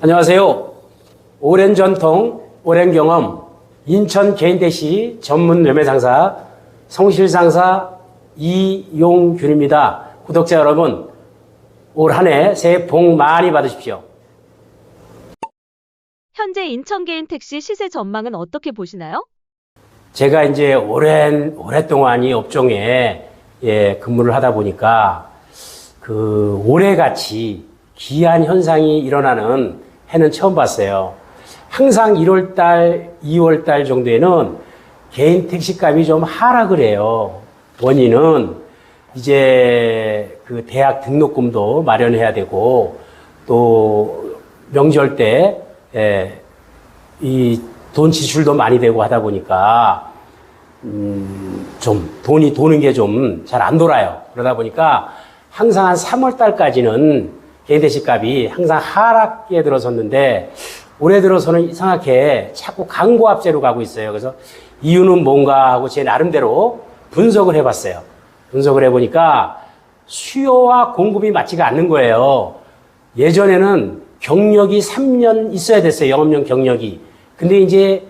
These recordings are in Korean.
안녕하세요. 오랜 전통, 오랜 경험, 인천 개인택시 전문 매매상사, 성실상사 이용균입니다. 구독자 여러분, 올 한 해 새해 복 많이 받으십시오. 현재 인천 개인택시 시세 전망은 어떻게 보시나요? 제가 이제 오랫동안 이 업종에 근무를 하다 보니까 올해같이 기한 현상이 일어나는 해는 처음 봤어요. 항상 1월달, 2월달 정도에는 개인 택시값이 좀 하락을 해요. 원인은 이제 대학 등록금도 마련해야 되고, 또 명절 때 이 돈 지출도 많이 되고 하다 보니까 좀 돈이 도는 게 좀 잘 안 돌아요. 그러다 보니까 항상 한 3월달까지는 개인 택시 값이 항상 하락기에 들어섰는데, 올해 들어서는 이상하게 자꾸 강보합세로 가고 있어요. 그래서 이유는 뭔가 하고 제 나름대로 분석을 해봤어요. 분석을 해보니까 수요와 공급이 맞지가 않는 거예요. 예전에는 경력이 3년 있어야 됐어요. 영업용 경력이. 근데 이제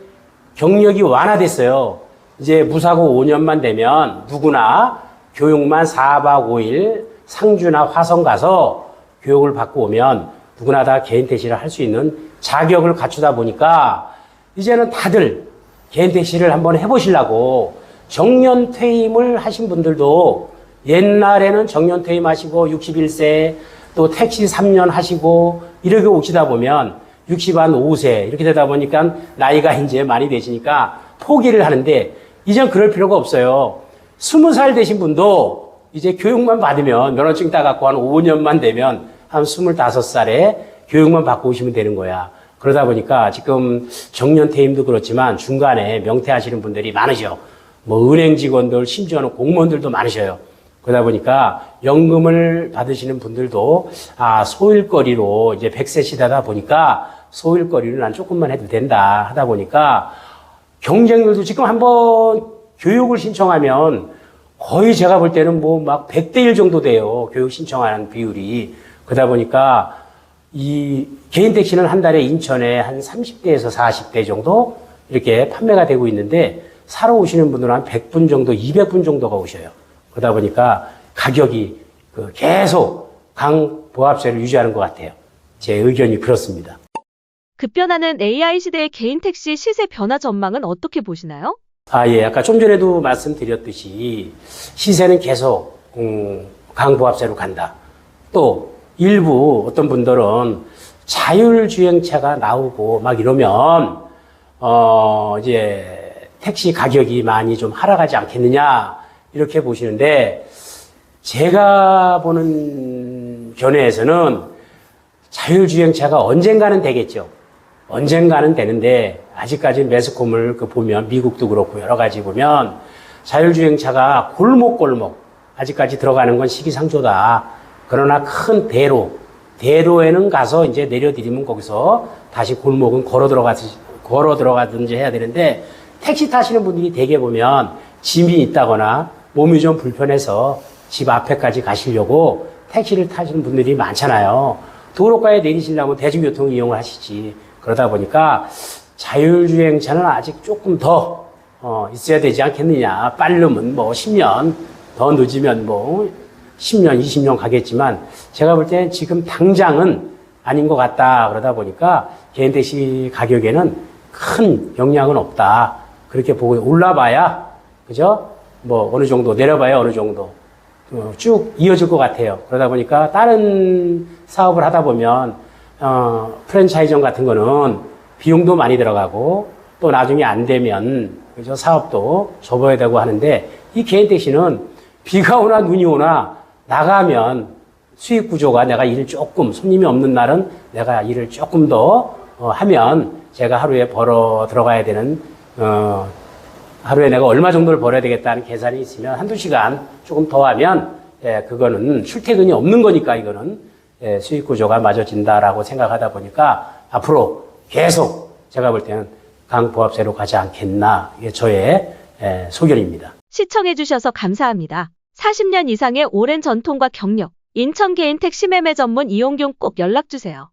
경력이 완화됐어요. 이제 무사고 5년만 되면 누구나 교육만 4박 5일 상주나 화성 가서 교육을 받고 오면 누구나 다 개인 택시를 할 수 있는 자격을 갖추다 보니까 이제는 다들 개인 택시를 한번 해보시려고 정년 퇴임을 하신 분들도, 옛날에는 정년 퇴임하시고 61세 또 택시 3년 하시고 이렇게 오시다 보면 60한 5세 이렇게 되다 보니까 나이가 이제 많이 되시니까 포기를 하는데, 이젠 그럴 필요가 없어요. 20살 되신 분도 이제 교육만 받으면, 면허증 따갖고 한 5년만 되면 한 25살에 교육만 받고 오시면 되는 거야. 그러다 보니까 지금 정년 퇴임도 그렇지만 중간에 명퇴하시는 분들이 많으셔. 뭐 은행 직원들, 심지어는 공무원들도 많으셔요. 그러다 보니까 연금을 받으시는 분들도 소일거리로 이제 100세 시대다 보니까 소일거리를 난 조금만 해도 된다 하다 보니까 경쟁률도 지금 한번 교육을 신청하면 거의 제가 볼 때는 뭐 막 100대 1 정도 돼요. 교육 신청하는 비율이. 그러다 보니까 이 개인 택시는 한 달에 인천에 한 30대에서 40대 정도 이렇게 판매가 되고 있는데, 사러 오시는 분들은 한 100분 정도, 200분 정도가 오셔요. 그러다 보니까 가격이 계속 강보합세를 유지하는 것 같아요. 제 의견이 그렇습니다. 급변하는 AI 시대의 개인 택시 시세 변화 전망은 어떻게 보시나요? 아까 좀 전에도 말씀드렸듯이 시세는 계속 강보합세로 간다. 또 일부 어떤 분들은 자율주행차가 나오고 막 이러면 이제 택시 가격이 많이 좀 하락하지 않겠느냐 이렇게 보시는데, 제가 보는 견해에서는 자율주행차가 언젠가는 되겠죠. 언젠가는 되는데, 아직까지 매스컴을 보면 미국도 그렇고 여러 가지 보면 자율주행차가 골목골목 아직까지 들어가는 건 시기상조다. 그러나 큰 대로에는 가서 이제 내려드리면 거기서 다시 골목은 걸어 들어가든지 해야 되는데, 택시 타시는 분들이 대개 보면 짐이 있다거나 몸이 좀 불편해서 집 앞에까지 가시려고 택시를 타시는 분들이 많잖아요. 도로가에 내리시려면 대중교통 이용을 하시지. 그러다 보니까 자율주행차는 아직 조금 더 있어야 되지 않겠느냐. 빠르면 뭐 10년, 더 늦으면 뭐 10년, 20년 가겠지만, 제가 볼 때는 지금 당장은 아닌 것 같다. 그러다 보니까 개인 택시 가격에는 큰 영향은 없다. 그렇게 보고, 올라봐야, 그죠? 뭐 어느 정도, 내려봐야 어느 정도 쭉 이어질 것 같아요. 그러다 보니까 다른 사업을 하다 보면 프랜차이즈점 같은 거는 비용도 많이 들어가고, 또 나중에 안 되면 그죠? 사업도 접어야 되고 하는데, 이 개인 택시는 비가 오나 눈이 오나 나가면 수익 구조가, 내가 일을 조금, 손님이 없는 날은 내가 일을 조금 더 하면 제가 하루에 벌어 들어가야 되는, 하루에 내가 얼마 정도를 벌어야 되겠다는 계산이 있으면 한두 시간 조금 더 하면, 그거는 출퇴근이 없는 거니까 이거는 수익 구조가 맞아진다라고 생각하다 보니까 앞으로 계속 제가 볼 때는 강보합세로 가지 않겠나. 이게 저의 소견입니다. 시청해주셔서 감사합니다. 40년 이상의 오랜 전통과 경력, 인천 개인 택시 매매 전문 이용균 꼭 연락주세요.